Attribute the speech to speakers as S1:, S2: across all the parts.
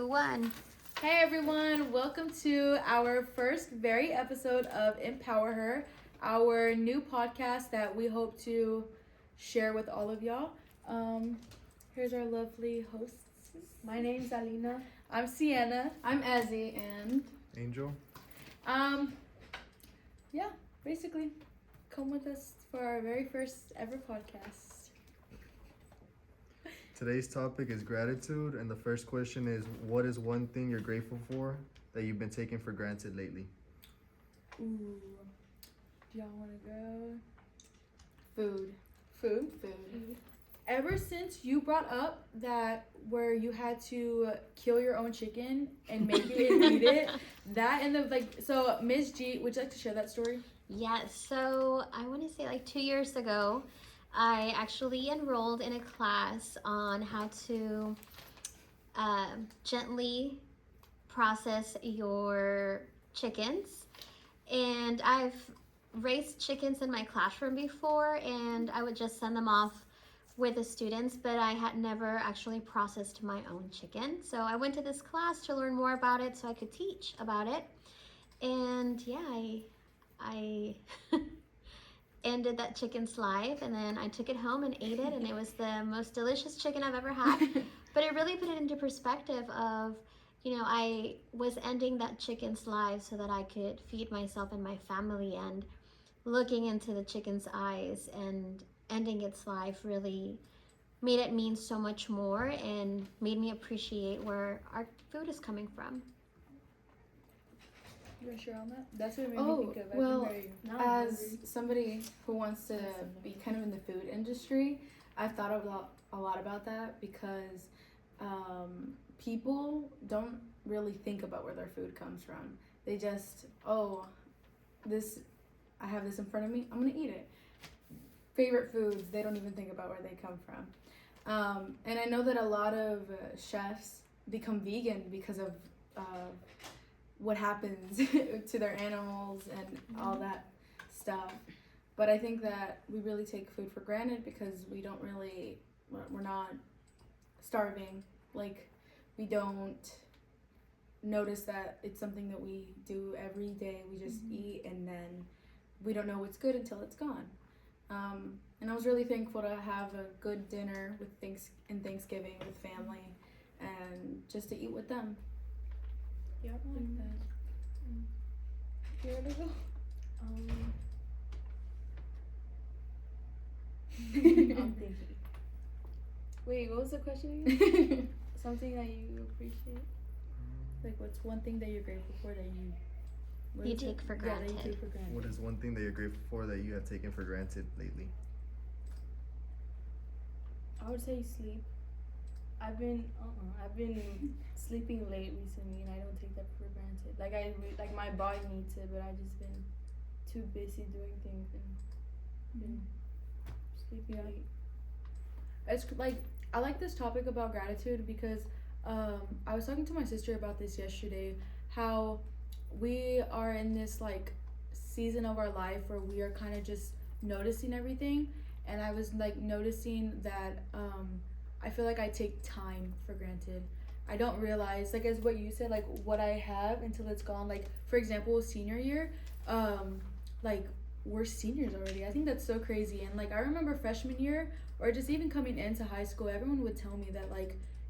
S1: One.
S2: Hey everyone, welcome to our first very episode of Empower Her, our new podcast that we hope to share with all of y'all. Here's our lovely hosts.
S3: My name's Alina.
S2: I'm Sienna.
S3: I'm Ezzy and
S4: Angel.
S2: Yeah, basically, come with us for our very first ever podcast.
S4: Today's topic is gratitude, and the first question is, what is one thing you're grateful for that you've been taking for granted lately?
S2: Ooh, do y'all want to go?
S3: food.
S2: Food?
S3: Food.
S2: Ever since you brought up that where you had to kill your own chicken and make it and eat it, that and so Miss G, would you like to share that story?
S1: Yes, so I want to say 2 years ago, I actually enrolled in a class on how to gently process your chickens. And I've raised chickens in my classroom before, and I would just send them off with the students, but I had never actually processed my own chicken. So I went to this class to learn more about it so I could teach about it. And yeah, I ended that chicken's life, and then I took it home and ate it, and it was the most delicious chicken I've ever had. But it really put it into perspective of, I was ending that chicken's life so that I could feed myself and my family, and looking into the chicken's eyes and ending its life really made it mean so much more and made me appreciate where our food is coming from.
S2: You want to share on that? That's what it made me think of.
S3: Well, as somebody who wants to be kind of in the food industry, I've thought a lot about that because people don't really think about where their food comes from. They just, I have this in front of me, I'm gonna eat it. Favorite foods, they don't even think about where they come from. And I know that a lot of chefs become vegan because of what happens to their animals and all that stuff. But I think that we really take food for granted because we're not starving. We don't notice that it's something that we do every day. We just eat, and then we don't know what's good until it's gone. And I was really thankful to have a good dinner with Thanksgiving with family and just to eat with them.
S2: Yep, like that. You ready to go?
S3: I'm thinking.
S2: Wait, what was the question again? Something that you appreciate? What's one thing that you're grateful for that
S1: You take for granted.
S2: Yeah, that you take for granted.
S4: What is one thing that you're grateful for that you have taken for granted lately?
S5: I would say sleep. I've been sleeping late recently, and I don't take that for granted. My body needs it, but I've just been too busy doing things and been sleeping late.
S2: It's I like this topic about gratitude because I was talking to my sister about this yesterday, how we are in this season of our life where we are kind of just noticing everything, and I was noticing that I feel like I take time for granted. I don't realize, as what you said, what I have until it's gone. For example, senior year, we're seniors already. I think that's so crazy. And I remember freshman year, or just even coming into high school, everyone would tell me that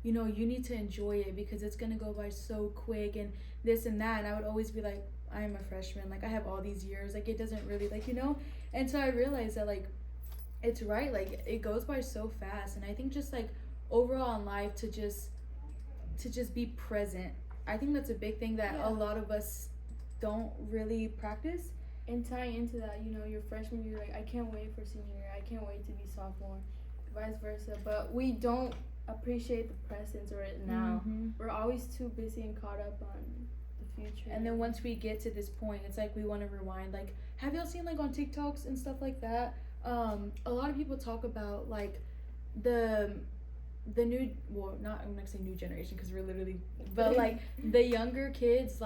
S2: you need to enjoy it because it's gonna go by so quick and this and that. And I would always be like, I am a freshman. I have all these years. It doesn't really And so I realized that it's right. It goes by so fast. And I think just overall in life to just be present. I think that's a big thing that a lot of us don't really practice.
S5: And tying into that, your freshman year, I can't wait for senior year. I can't wait to be sophomore, vice versa. But we don't appreciate the present or it now. We're always too busy and caught up on the future.
S2: And then once we get to this point, it's we want to rewind. Have y'all seen on TikToks and stuff like that? A lot of people talk about the new, well, not, I'm not gonna say new generation because we're literally, but the younger kids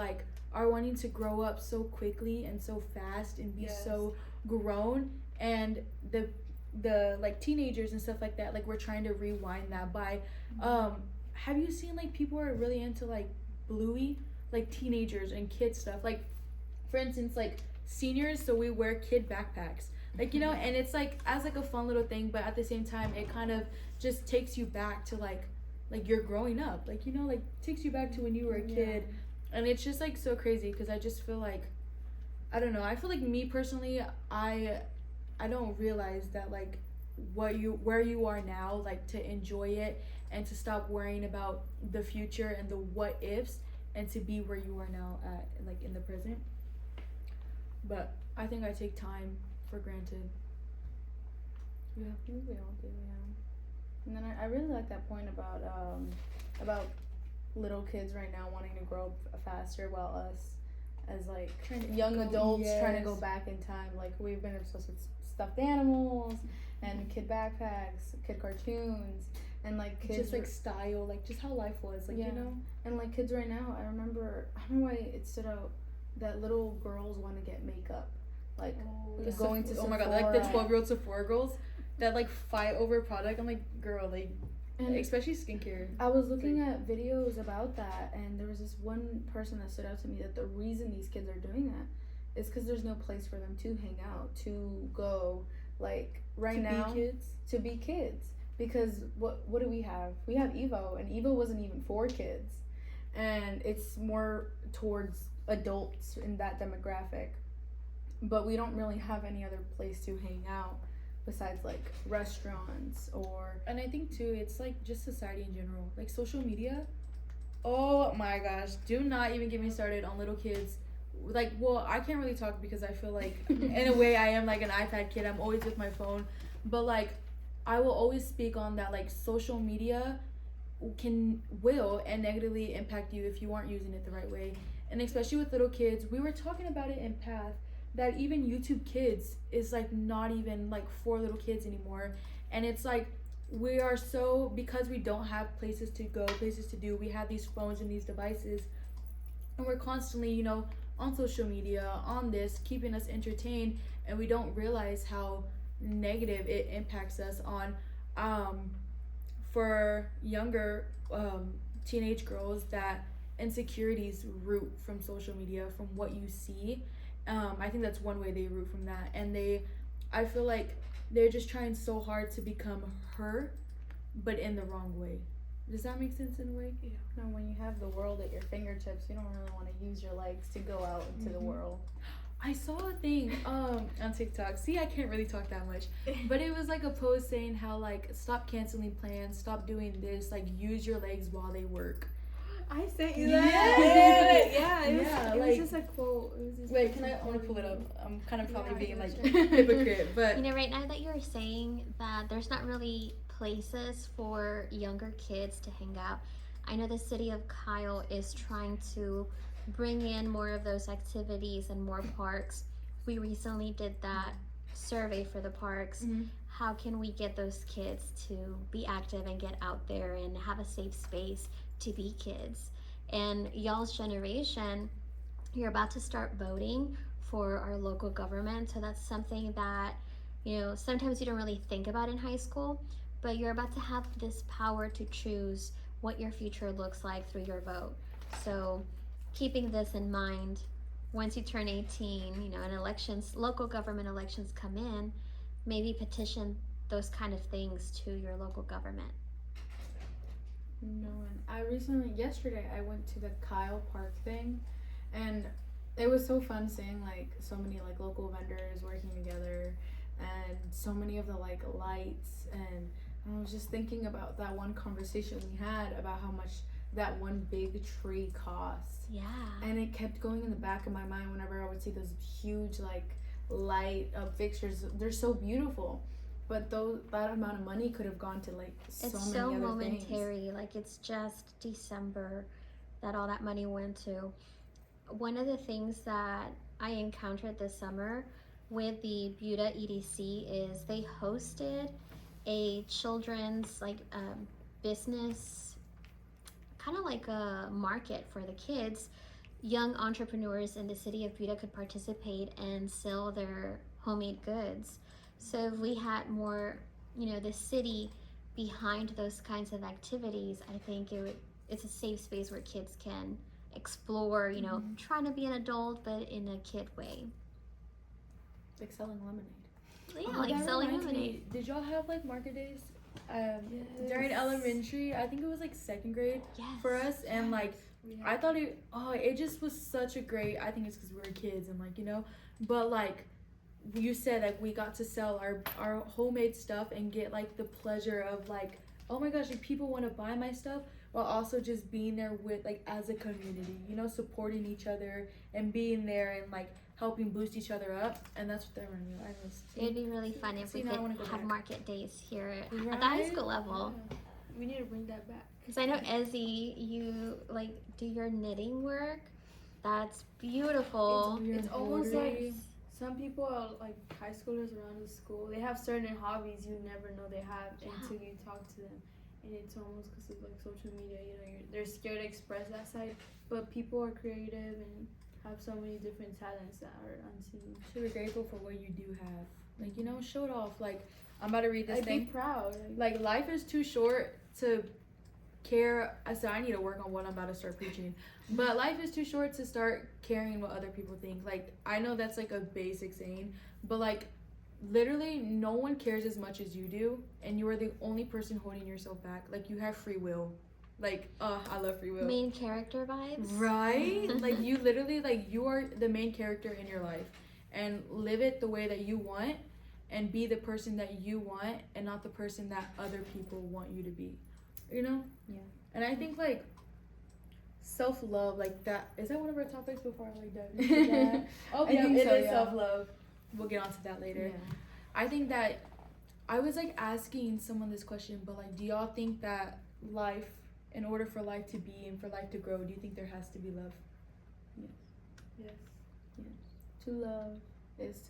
S2: are wanting to grow up so quickly and so fast and be so grown, and the teenagers and stuff like that, we're trying to rewind that by have you seen like people are really into like bluey, like teenagers and kid stuff? Like, for instance, like seniors, so we wear kid backpacks. Like, you know, and it's like as like a fun little thing, but at the same time, it kind of just takes you back to like you're growing up, like, you know, like takes you back to when you were a kid. And it's just like so crazy because I just feel like, I don't know, I feel like me personally, I don't realize that like where you are now, like to enjoy it and to stop worrying about the future and the what ifs, and to be where you are now at like in the present. But I think I take time for granted.
S3: I think we all do, yeah. And then I really like that point about little kids right now wanting to grow up faster, while us as like young adults trying to go back in time. Like, we've been obsessed with stuffed animals and kid backpacks, kid cartoons, and like kids
S2: Just like style, like just how life was, like, you know.
S3: And like kids right now, I remember why it stood out that little girls want to get makeup, like going to
S2: oh my god, like the
S3: Sephora.
S2: 12-year-old Sephora girls that like fight over product. I'm like, girl, like,
S3: And
S2: especially skincare.
S3: I was looking at videos about that, and there was this one person that stood out to me that the reason these kids are doing that is because there's no place for them to hang out, to go, like right now, to be kids. Because what do we have? We have Evo, and Evo wasn't even for kids, and it's more towards adults in that demographic. But we don't really have any other place to hang out besides like restaurants or.
S2: And I think too, it's like just society in general, like social media. Oh my gosh, do not even get me started on little kids. Like, well, I can't really talk because I feel like in a way I am like an iPad kid. I'm always with my phone, but like I will always speak on that, like social media will negatively impact you if you aren't using it the right way. And especially with little kids, we were talking about it in Path, that even YouTube Kids is like not even like for little kids anymore. And it's like we are so, because we don't have places to go, places to do, we have these phones and these devices, and we're constantly, you know, on social media, on this, keeping us entertained, and we don't realize how negative it impacts us on for younger teenage girls, that insecurities root from social media, from what you see. I think that's one way they root from that, and I feel like they're just trying so hard to become her, but in the wrong way. Does that make sense in a way?
S3: Yeah. No, when you have the world at your fingertips, you don't really want to use your legs to go out into the world.
S2: I saw a thing on TikTok. See, I can't really talk that much, but it was like a post saying how like stop canceling plans, stop doing this, like use your legs while they work.
S5: I sent you
S2: Yeah.
S5: that. Yeah, it was,
S2: Yeah,
S5: it
S2: like-
S5: was just a quote. It was just
S2: Wait, I want to pull it up. I'm kind of probably
S5: Yeah,
S2: being
S5: I
S2: like
S5: gotcha.
S2: hypocrite, but
S1: You know, right now that you're saying that there's not really places for younger kids to hang out, I know the city of Kyle is trying to bring in more of those activities and more parks. We recently did that survey for the parks.
S2: Mhm.
S1: How can we get those kids to be active and get out there and have a safe space to be kids? And y'all's generation, you're about to start voting for our local government, so that's something that, you know, sometimes you don't really think about in high school, but you're about to have this power to choose what your future looks like through your vote. So keeping this in mind, once you turn 18, you know, and elections, local government elections come in, maybe petition those kind of things to your local government.
S3: No, and yesterday I went to the Kyle Park thing, and it was so fun seeing like so many like local vendors working together, and so many of the like lights, and I was just thinking about that one conversation we had about how much that one big tree cost.
S1: Yeah.
S3: And it kept going in the back of my mind whenever I would see those huge like light fixtures. They're so beautiful, but that amount of money could have gone to like so
S1: It's
S3: many
S1: so
S3: other
S1: momentary.
S3: things.
S1: Like, it's just December that all that money went to. One of the things that I encountered this summer with the Buda EDC is they hosted a children's like business, kind of like a market for the kids. Young entrepreneurs in the city of Buda could participate and sell their homemade goods. So if we had more, you know, the city behind those kinds of activities, I think it's a safe space where kids can explore, you know, trying to be an adult but in a kid way.
S3: Like selling lemonade.
S1: Yeah,
S2: Oh,
S1: like
S2: that
S1: selling
S2: reminds
S1: lemonade.
S2: me, did y'all have like market days? During
S5: Yes.
S2: elementary, I think it was like second grade
S1: Yes.
S2: for us, and like
S5: We
S2: I
S5: had-
S2: thought it just was such a great. I think it's because we were kids and like, you know, but like you said, like we got to sell our homemade stuff and get like the pleasure of like, oh my gosh, like people want to buy my stuff, while also just being there with like as a community, you know, supporting each other and being there and like helping boost each other up, and that's what that reminded me of. I miss.
S1: It'd be really fun if
S2: See,
S1: we
S2: now I wanna
S1: could
S2: go
S1: have
S2: back.
S1: market days here at the high
S2: Right?
S1: school level.
S5: Yeah. We need to bring that back.
S1: Because I know, Ezzy, you like do your knitting work. That's beautiful.
S5: It's almost like
S2: embroidery.
S5: some people are like high schoolers around the school. They have certain hobbies you never know they have
S1: Yeah.
S5: until you talk to them. And it's almost because of like social media, you know, they're scared to express that side. But people are creative and have so many different talents that are unseen.
S2: Should be grateful for what you do have. Like, you know, show it off. Like, I'm about to read this
S5: Like, be
S2: thing.
S5: proud.
S2: Like, life is too short to care. So I need to work on what I'm about to start preaching. But life is too short to start caring what other people think. Like, I know that's like a basic saying, but like, literally, no one cares as much as you do, and you are the only person holding yourself back. Like, you have free will. Like, I love free will.
S1: Main character vibes.
S2: Right? Like you literally like you are the main character in your life, and live it the way that you want, and be the person that you want and not the person that other people want you to be. You know?
S3: Yeah.
S2: And I think like self-love, like that, is that one of our topics before I like dive into that? Oh
S3: I
S2: yeah,
S3: think
S2: it
S3: so,
S2: is
S3: yeah.
S2: self-love. We'll get onto that later. I think that I was like asking someone this question, but like, do y'all think that life, in order for life to be and for life to grow, do you think there has to be love?
S5: Yes.
S3: To love is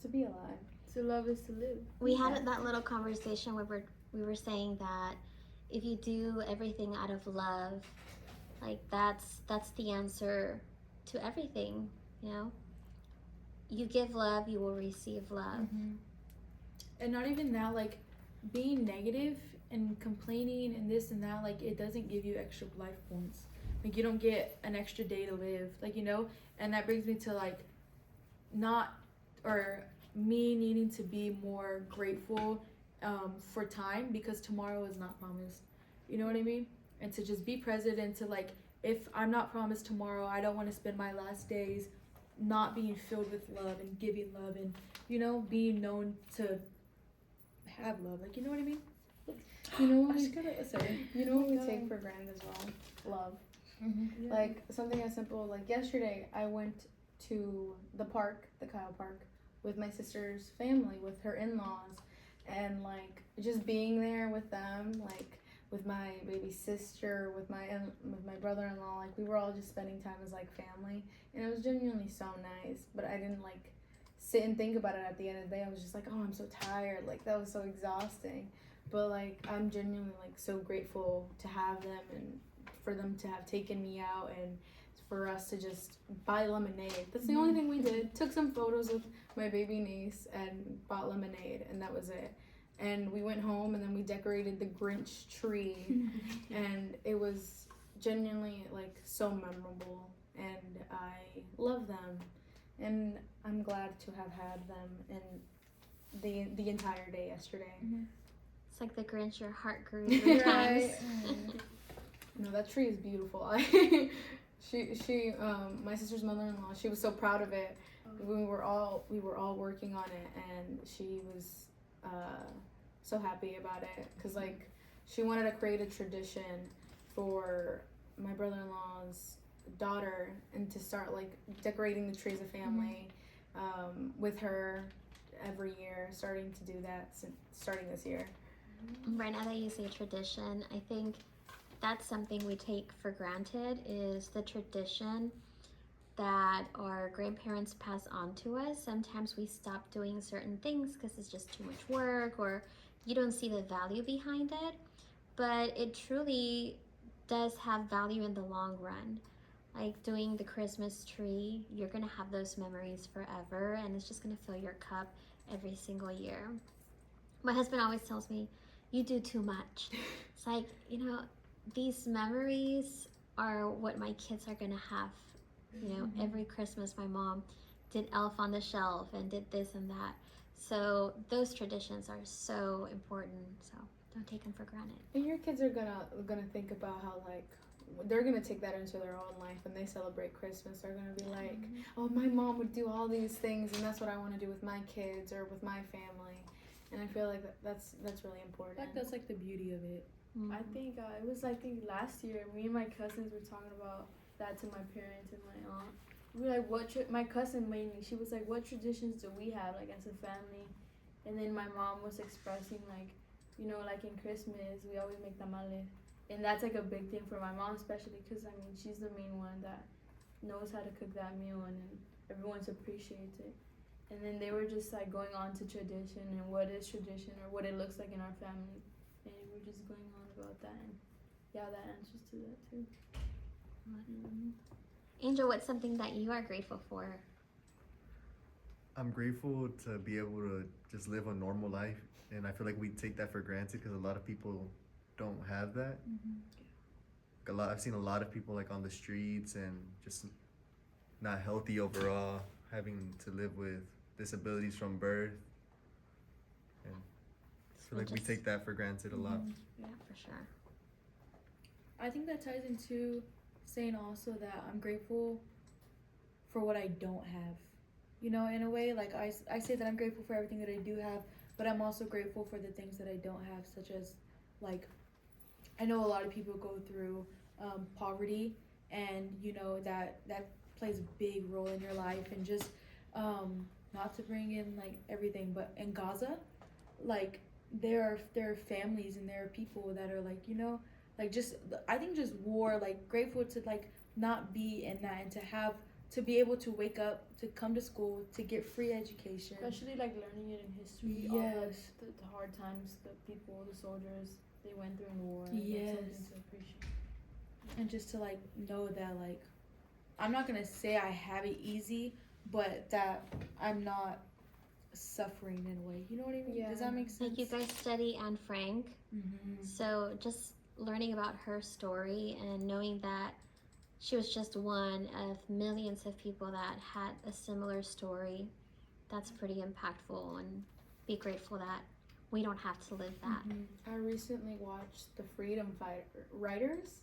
S3: to be alive.
S5: To love is to live.
S1: We had that little conversation where we were saying that if you do everything out of love, like that's the answer to everything, you know? You give love, you will receive love.
S2: And not even that, like being negative and complaining and this and that, like it doesn't give you extra life points. Like you don't get an extra day to live, like, you know. And that brings me to like me needing to be more grateful for time, because tomorrow is not promised, you know what I mean? And to just be present, and to like, if I'm not promised tomorrow, I don't want to spend my last days not being filled with love and giving love, and, you know, being known to have love, like, you know what I mean?
S3: You know
S2: I
S3: what
S2: just
S3: we,
S2: gotta say.
S3: you know what we take for granted as well? Love.
S5: Yeah.
S3: Like something as simple like yesterday I went to the park, the Kyle Park, with my sister's family, with her in-laws, and like just being there with them, like with my baby sister, with my brother-in-law, like we were all just spending time as like family, and it was genuinely so nice. But I didn't like sit and think about it at the end of the day. I was just like, oh, I'm so tired, like that was so exhausting. But like I'm genuinely like so grateful to have them, and for them to have taken me out, and for us to just buy lemonade. That's the only thing we did. Took some photos with my baby niece and bought lemonade, and that was it. And we went home, and then we decorated the Grinch tree, and it was genuinely like so memorable, and I love them, and I'm glad to have had them in the entire day yesterday.
S1: It's like the Grinch, your heart grew 3 times.
S3: Right. No, that tree is beautiful. She my sister's mother-in-law, she was so proud of it. We were all working on it, and she was so happy about it, because like she wanted to create a tradition for my brother-in-law's daughter, and to start like decorating the tree as a family with her every year, starting to do that starting this year.
S1: Right now that you say tradition, I think that's something we take for granted, is the tradition that our grandparents pass on to us. Sometimes we stop doing certain things because it's just too much work, or you don't see the value behind it, but it truly does have value in the long run. Like doing the Christmas tree, you're gonna have those memories forever, and it's just gonna fill your cup every single year. My husband always tells me, you do too much. It's like, you know, these memories are what my kids are gonna have. You know, every Christmas my mom did Elf on the Shelf and did this and that. So those traditions are so important. So don't take them for granted.
S3: And your kids are gonna think about how like they're gonna take that into their own life when they celebrate Christmas. They're gonna be like, oh, my mom would do all these things, and that's what I want to do with my kids or with my family. And I feel like that's really important.
S2: Like that's like the beauty of it.
S5: I think it was, I think last year, me and my cousins were talking about that to my parents and my aunt. We were like, my cousin mainly, she was like, what traditions do we have, like, as a family? And then my mom was expressing, like, you know, like in Christmas, we always make tamales. And that's, like, a big thing for my mom, especially because, I mean, she's the main one that knows how to cook that meal, and then everyone appreciates it. And then they were just, like, going on to tradition and what is tradition or what it looks like in our family. And we're just going on about that, and yeah, that answers to that too.
S1: Angel, what's something that you are grateful for?
S4: I'm grateful to be able to just live a normal life, and I feel like we take that for granted because a lot of people don't have that. I've seen a lot of people like on the streets and just not healthy overall, having to live with disabilities from birth, and I feel like we take that for granted a lot.
S1: Yeah, for sure.
S2: I think that ties into saying also that I'm grateful for what I don't have. You know, in a way, like I say that I'm grateful for everything that I do have, but I'm also grateful for the things that I don't have, such as, like, I know a lot of people go through poverty, and, you know, that plays a big role in your life, and just, not to bring in, like, everything, but in Gaza, like, there are families and there are people that are, like, you know, like, just, I think just war, like, grateful to, like, not be in that, and to be able to wake up, to come to school, to get free education.
S5: Especially like learning it in history.
S2: Yes.
S5: All the hard times the people, the soldiers, they went through in war.
S2: Yes.
S5: That's something to appreciate.
S2: And just to, like, know that, like, I'm not gonna say I have it easy, but that I'm not suffering in a way. You know what I mean?
S5: Yeah.
S2: Does that make sense?
S1: Like, you guys study Anne Frank,
S2: Mm-hmm.
S1: so just learning about her story and knowing that she was just one of millions of people that had a similar story, that's pretty impactful, and be grateful that we don't have to live that.
S3: I recently watched the Freedom Writers,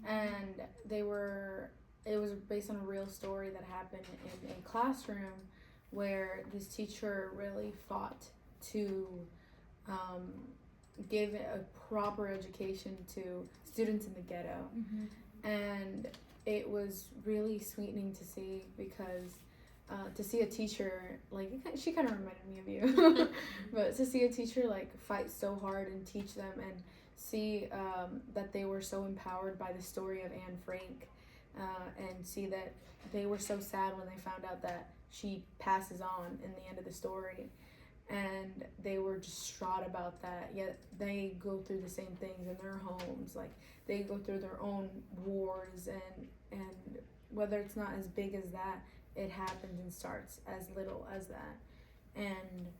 S3: and it was based on a real story that happened in a classroom where this teacher really fought to give a proper education to students in the ghetto. And it was really sweetening to see, because to see a teacher, like, she kind of reminded me of you, but to see a teacher, like, fight so hard and teach them, and see that they were so empowered by the story of Anne Frank, and see that they were so sad when they found out that she passes on in the end of the story, and they were distraught about that, yet they go through the same things in their homes. Like, they go through their own wars, and whether it's not as big as that, it happens and starts as little as that. And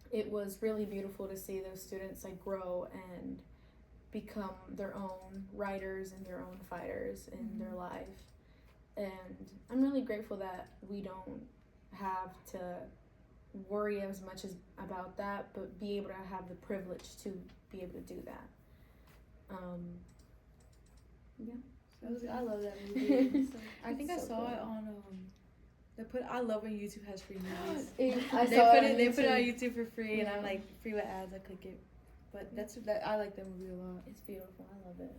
S3: it was really beautiful to see those students, like, grow and become their own writers and their own fighters in their life. And I'm really grateful that we don't have to worry as much as about that, but be able to have the privilege to be able to do that.
S5: I love that movie.
S2: I think I
S3: So
S2: saw
S3: good.
S2: it on I love when YouTube has free movies.
S3: I
S2: They
S3: saw
S2: put
S3: it.
S2: it on YouTube for free, and
S3: Yeah.
S2: I'm like, free with ads, I click it. But I like that movie a lot.
S3: It's beautiful. I love it.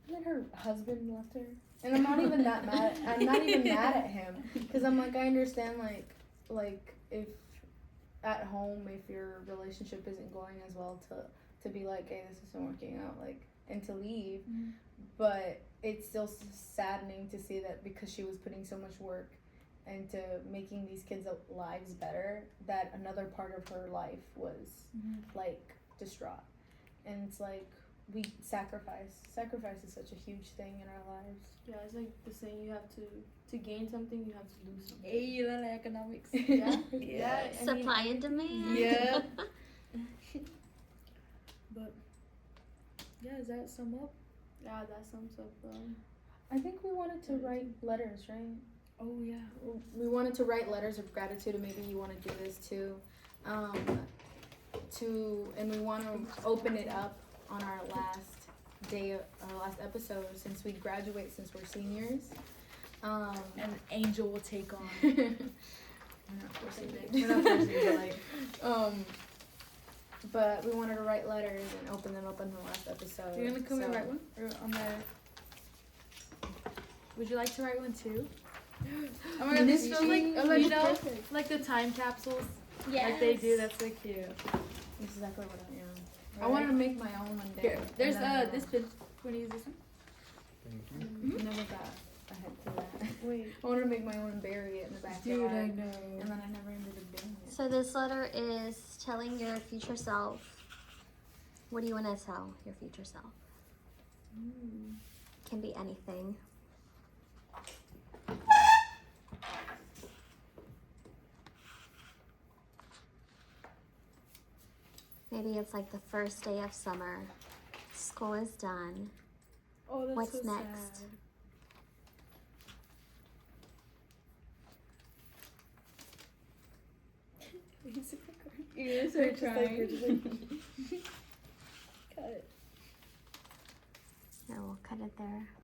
S3: And then her husband left her, and I'm not even that mad. I'm not even mad at him, because I'm like, I understand, like if at home, if your relationship isn't going as well, to be like, hey, this isn't working out, like, and to leave. But it's still saddening to see that because she was putting so much work into making these kids' lives better, that another part of her life was like distraught. And it's like, we sacrifice. Sacrifice is such a huge thing in our lives.
S5: Yeah, it's like the saying, you have to gain something, you have to lose something.
S2: Hey, you learn economics.
S5: Yeah.
S2: Yeah.
S5: I mean,
S1: Supply and demand.
S2: Yeah. But yeah, does that sum up?
S5: yeah, that sums up.
S3: I think we wanted to write letters, right?
S2: Oh yeah.
S3: We wanted to write letters of gratitude, and maybe you want to do this too. And we want to open it up on our last day, our last episode, since we graduate, since we're seniors.
S2: And Angel will take on.
S3: We're not forcing it. We're not forcing it, but but we wanted to write letters and open them up on the last episode.
S2: You're gonna come and
S3: so-
S2: write one, or on the. Would you like to write one too? Oh my god, this feels like, you know,
S3: perfect.
S2: like the time capsules,
S1: Yes.
S2: like they do. That's so cute.
S3: That's exactly what I am. I
S2: Right.
S3: wanted to make my own one day.
S2: Here, there's
S3: and then
S2: this pin. Want to use this one?
S4: Thank you.
S3: Never got ahead to that.
S2: Wait,
S3: I wanted to make my own and bury it in the backyard.
S2: know.
S3: And then I never ended up doing it.
S1: So this letter is telling your future self. What do you want to tell your future self? Can be anything. Maybe it's like the first day of summer. School is done.
S2: Oh, that's
S1: What's
S2: so
S1: next?
S2: sad.
S3: You're
S2: so trying.
S1: No, we'll cut it there.